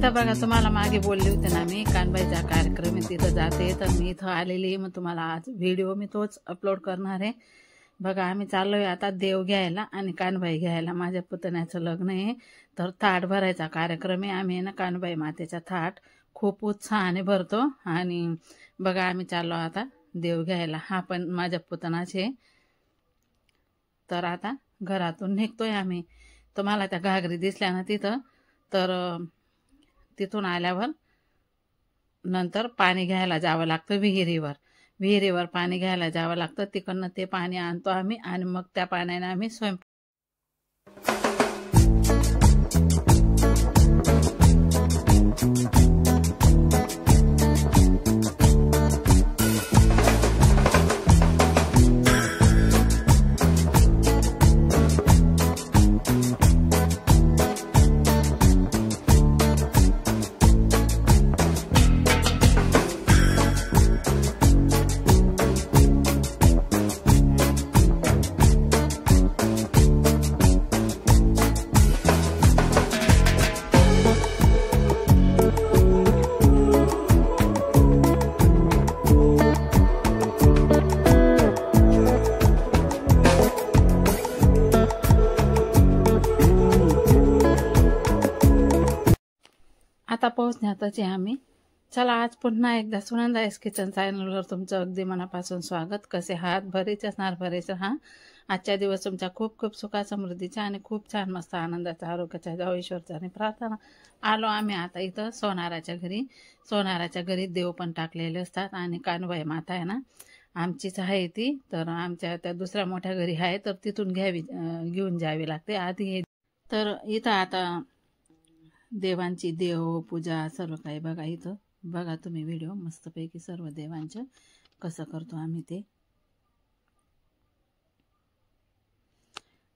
इथं बघा, तुम्हाला मागे बोलले होते ना मी कानबाईचा कार्यक्रम आहे तिथं जाते, तर मी इथं आलेली आहे. मग तुम्हाला आज व्हिडिओ मी तोच अपलोड करणार आहे. बघा, आम्ही चाललोय आता देव घ्यायला आणि कानबाई घ्यायला. माझ्या पुतण्याचं लग्न आहे, तर थाट भरायचा कार्यक्रम आहे. आम्ही ना कानबाई मातेचा थाट खूप उत्साहाने भरतो. आणि बघा, आम्ही चाललो आता देव घ्यायला. हा पण माझ्या पुतणाचे. तर आता घरातून निघतोय आम्ही. तुम्हाला त्या घागरी दिसल्या ना तिथं, तर तिथून आल्यावर नंतर पाणी घ्यायला जावं लागतं विहिरीवर पाणी घ्यायला जावं लागतं. तिकडनं ते पाणी आणतो आम्ही आणि मग त्या पाण्याने आम्ही स्वयंपाक. आता पोहोचण्यातच आहे आम्ही. चला, आज पुन्हा एकदा सुनंदाईस किचन चॅनलवर तुमचं अगदी मनापासून स्वागत. कसे आहात? बरेच असणार, बरेच हा. आजच्या दिवस तुमच्या खूप खूप सुखा समृद्धीच्या आणि खूप छान मस्त आनंदाच्या आरोग्याच्या जावो ईश्वरचा प्रार्थना. आलो आम्ही आता इथं सोनाराच्या घरी देव पण टाकलेले असतात. आणि कानबाई माता आहे ना, आमचीच आहे ती. तर आमच्या त्या दुसऱ्या मोठ्या घरी आहे, तर तिथून घेऊन जावी लागते आधी. तर इथं आता देवांची देव पूजा सर्व काही बघा. इथं बघा तुम्ही व्हिडिओ मस्तपैकी सर्व देवांचं कसं करतो आम्ही ते.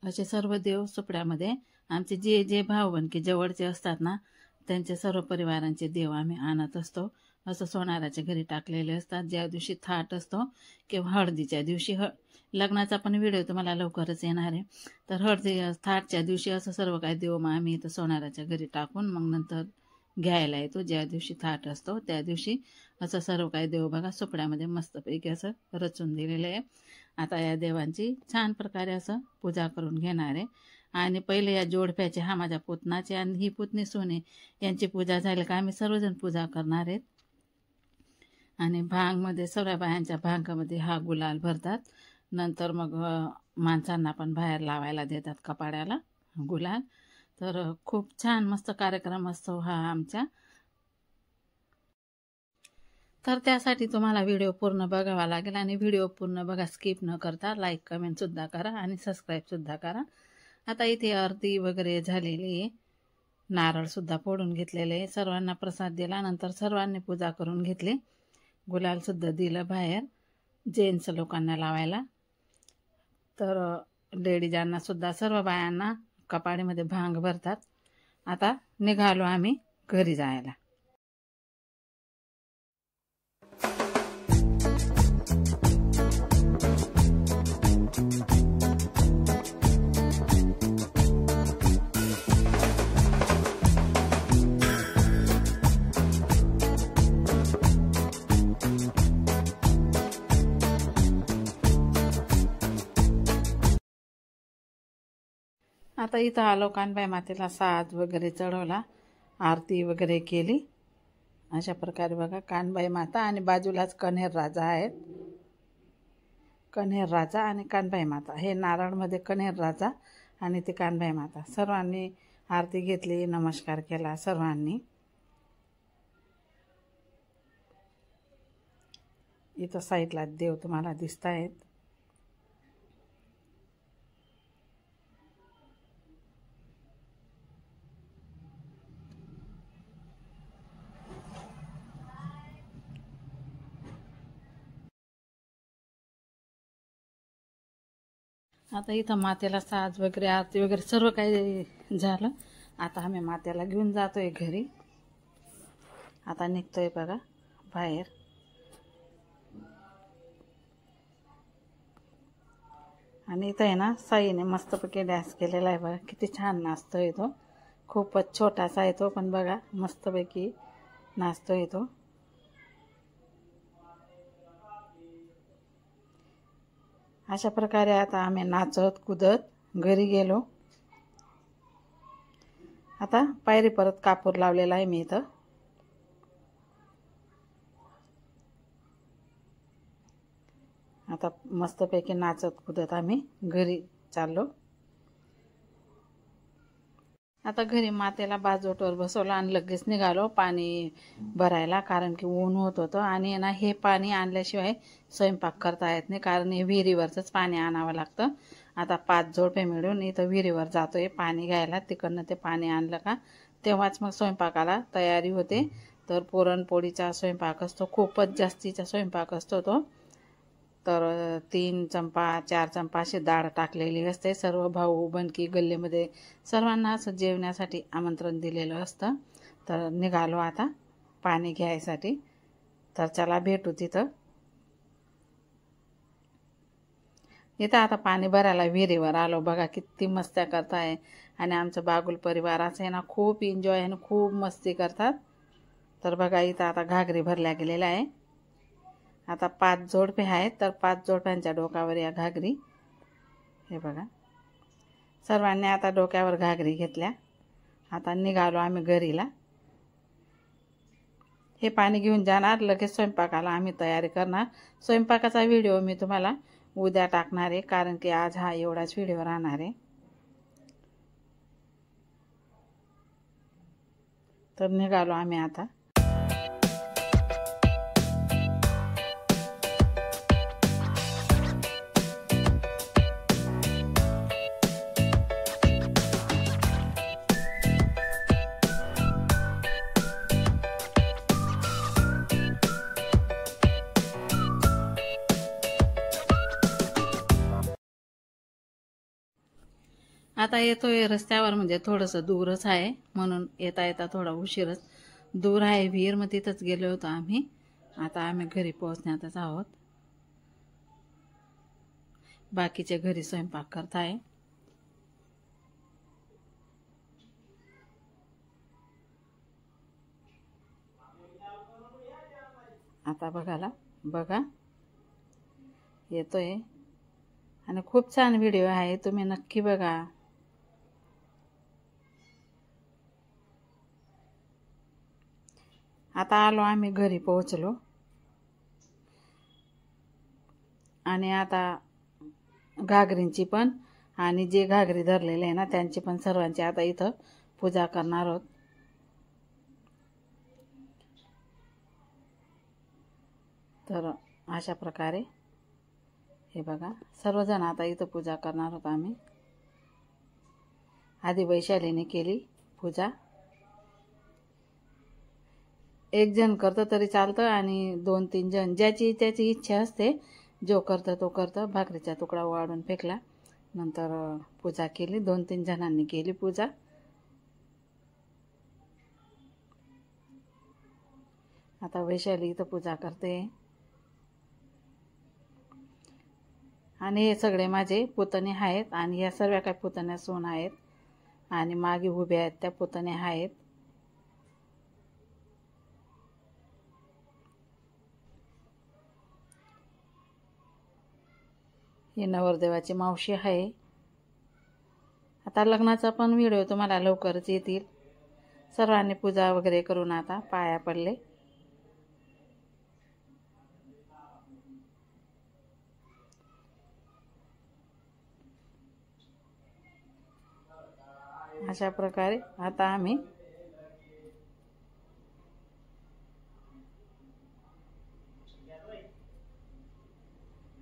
असे सर्व देव सुपड्यामध्ये आमचे जे जे भावबंदकी जवळचे असतात ना, त्यांचे सर्व परिवारांचे देव आम्ही आणत असतो. असं सोनाराच्या घरी टाकलेले असतात. ज्या दिवशी थाट असतो किंवा हळदीच्या दिवशी, लग्नाचा पण व्हिडिओ तुम्हाला लवकरच येणार आहे. तर थाटच्या दिवशी असं सर्व काही देव मग आम्ही इथं सोनाराच्या घरी टाकून मग नंतर घ्यायला येतो. ज्या दिवशी थाट असतो त्या दिवशी असं सर्व काही देव बघा सुपड्यामध्ये मस्तपैकी असं रचून दिलेलं आहे. आता या देवांची छान प्रकारे असं पूजा करून घेणार आहे. आणि पहिले या जोडप्याचे, हा माझ्या पुतणाचे आणि ही पुतणी सोने, यांची पूजा झाली का आम्ही सर्वजण पूजा करणार आहेत. आणि भांगमध्ये सर्व बायांच्या भांगामध्ये हा गुलाल भरतात. नंतर मग माणसांना पण बाहेर लावायला देतात कपाड्याला गुलाल. तर खूप छान मस्त कार्यक्रम असतो हा आमच्या. तर त्यासाठी तुम्हाला व्हिडिओ पूर्ण बघावा लागेल. आणि व्हिडिओ पूर्ण बघा, स्किप न करता. लाईक कमेंटसुद्धा करा आणि सबस्क्राईबसुद्धा करा. आता इथे आरती वगैरे झालेली आहे. नारळसुद्धा फोडून घेतलेले आहे. सर्वांना प्रसाद दिला. नंतर सर्वांनी पूजा करून घेतली. गुलालसुद्धा दिलं बाहेर जेंट्स लोकांना लावायला. तर लेडीजांना सुद्धा सर्व बायांना कपाडीमध्ये भांग भरतात. आता निघालो आम्ही घरी जायला. आता इथं आलो, कानबाई मातेला साज वगैरे चढवला, आरती वगैरे केली. अशा प्रकारे बघा कानबाई माता. आणि बाजूलाच कन्हेर राजा आहेत. कन्हेर राजा आणि कानबाई माता. हे नारळमध्ये कन्हेर राजा आणि ते कानबाई माता. सर्वांनी आरती घेतली, नमस्कार केला सर्वांनी. इथं साईडला देव तुम्हाला दिसत आहेत. आता इथं मातेला साज वगैरे आरती वगैरे सर्व काही झालं. आता आम्ही मातेला घेऊन जातोय घरी. आता निघतोय बघा बाहेर. आणि इथं आहे ना साईने मस्तपैकी डान्स केलेला आहे बघा. किती छान नाचतोय तो. खूपच छोटासा आहे तो, पण बघा मस्तपैकी नाचतोय तो. अशा प्रकारे आता आम्ही नाचत कुदत घरी गेलो. आता पायरी परत कापूर लावलेला आहे मी इथं. आता मस्तपैकी नाचत कुदत आम्ही घरी चाललो. आता घरी मातेला बाजोटवर बसवलं आणि लगेच निघालो पाणी भरायला, कारण की ऊन होत होतं आणि ना हे पाणी आणल्याशिवाय स्वयंपाक करता येत नाही, कारण हे विहिरीवरचंच पाणी आणावं लागतं. आता 5 जोडपे मिळून इथं विहिरीवर जातोय पाणी घ्यायला. तिकडनं ते पाणी आणलं का तेव्हाच मग स्वयंपाकाला तयारी होते. तर पुरणपोळीचा स्वयंपाक असतो, खूपच जास्तीचा स्वयंपाक असतो तो. तर 3 चंपा 4 चंपा अशी डाळ टाकलेली असते. सर्व भाऊ बनकी गल्लीमध्ये सर्वांना असं जेवण्यासाठी आमंत्रण दिलेलं असतं. तर निघालो आता पाणी घ्यायसाठी. तर चला भेटू तिथं. इथं आता पाणी भरायला विहिरीवर आलो. बघा किती मस्त्या करताय. आणि आमचं बागुल परिवाराचं आहे ना खूप एन्जॉय आणि खूप मस्ती करतात. तर बघा इथं आता घागरी भरल्या गेलेल्या आहे. आता 5 जोडपे आहेत, तर 5 जोडप्यांच्या डोक्यावर या घागरी. हे बघा सर्वांनी आता डोक्यावर घागरी घेतल्या. आता निघालो आम्ही घरीला. हे पाणी घेऊन जाणार, लगेच स्वयंपाकाला आम्ही तयारी करणार. स्वयंपाकाचा व्हिडिओ मी तुम्हाला उद्या टाकणार आहे, कारण की आज हा एवढाच व्हिडिओ राहणार आहे. तर निघालो आम्ही आता. आता येतोय रस्त्यावर, म्हणजे थोडंसं दूरच आहे, म्हणून येता येता थोडा उशीरच. दूर आहे विहीर, मग तिथंच गेलो होतो आम्ही. आता आम्ही घरी पोहोचण्यातच आहोत. बाकीचे घरी स्वयंपाक करताय. आता बघा येतोय आणि खूप छान व्हिडिओ आहे, तुम्ही नक्की बघा. आता आलो आम्ही घरी पोहोचलो. आणि आता घागरींची पण आणि जे घागरी धरलेले आहे ना त्यांची पण सर्वांची आता इथं पूजा करणार आहोत. तर अशा प्रकारे हे बघा सर्वजण आता इथं पूजा करणार आहोत आम्ही. आधी वैशालीने केली पूजा. एक जण करतं तरी चालतं आणि 2-3 जण, ज्याची त्याची इच्छा असते, जो करतं तो करतं. भाकरीचा तुकडा वाढून फेकला, नंतर पूजा केली. 2-3 जणांनी केली पूजा. आता वैशाली इथं पूजा करते. आणि हे सगळे माझे पुतणे आहेत आणि या सर्व काही पुतण्या सून आहेत आणि मागे उभ्या आहेत त्या पुतण्या आहेत. ही नवरदेवाची मावशी आहे. आता लग्नाचा पण व्हिडिओ तुम्हाला लवकरच येतील. सर्वांनी पूजा वगैरे करून आता पाया पडले. अशा प्रकारे आता आम्ही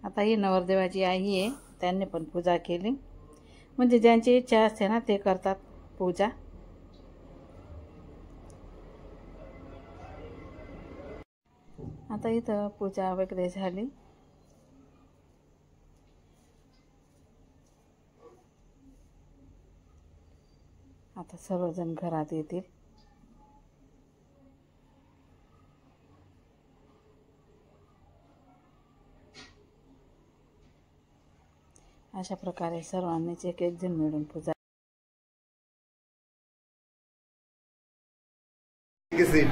आता ही नवरदेवाची आई आहे, त्यांनी पण पूजा केली. म्हणजे ज्यांची इच्छा असते ना ते करतात पूजा. आता इथं पूजा वगैरे झाली. आता सर्वजण घरात येतील. अशा प्रकारे सर्वांनीच एक एक जण मिळून पूजा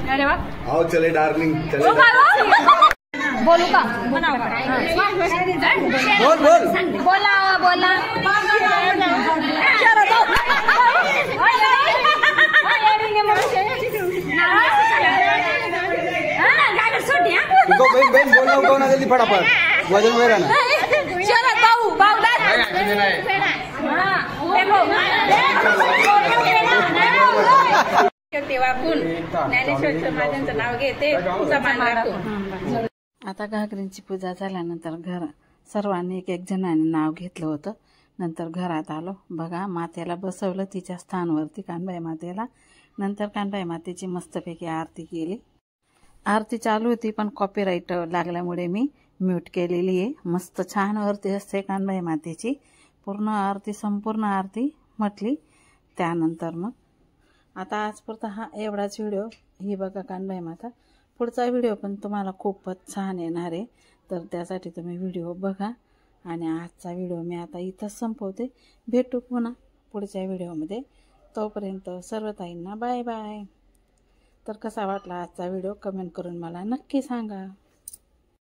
अरे वाह, आओ चले डार्लिंग, चले बोलू का? बोल बोल बोला बोला बहन बहन बोलना कोण जल्दी फटाफट वजन वेरा ना शरद भाऊ भाऊ वाकून ज्ञानेश्वर महाराजांचं नाव घेते. आता घागरींची पूजा झाल्यानंतर सर्वांनी एक एक जणांनी नाव घेतलं होतं. नंतर घरात आलो. बघा, मातेला बसवलं तिच्या स्थानवरती, कानबाई मातेला. नंतर कानबाई मातेची मस्तपैकी आरती केली. आरती चालू होती पण कॉपीराईट लागल्यामुळे मी म्यूट केलेली आहे. मस्त छान आरती असते कानबाई मातेची. पूर्ण आरती, संपूर्ण आरती म्हटली. त्यानंतर मग आता आजपुरता हा एवढाच व्हिडिओ. ही बघा कानबाई माता. पुढचा व्हिडिओ पण तुम्हाला खूपच छान येणार आहे, तर त्यासाठी तुम्ही व्हिडिओ बघा. आणि आजचा व्हिडिओ मी आता इथंच संपवते. भेटू पुन्हा पुढच्या व्हिडिओमध्ये. तोपर्यंत सर्व ताईंना बाय बाय. तर कसा वाटला आजचा व्हिडिओ कमेंट करून मला नक्की सांगा.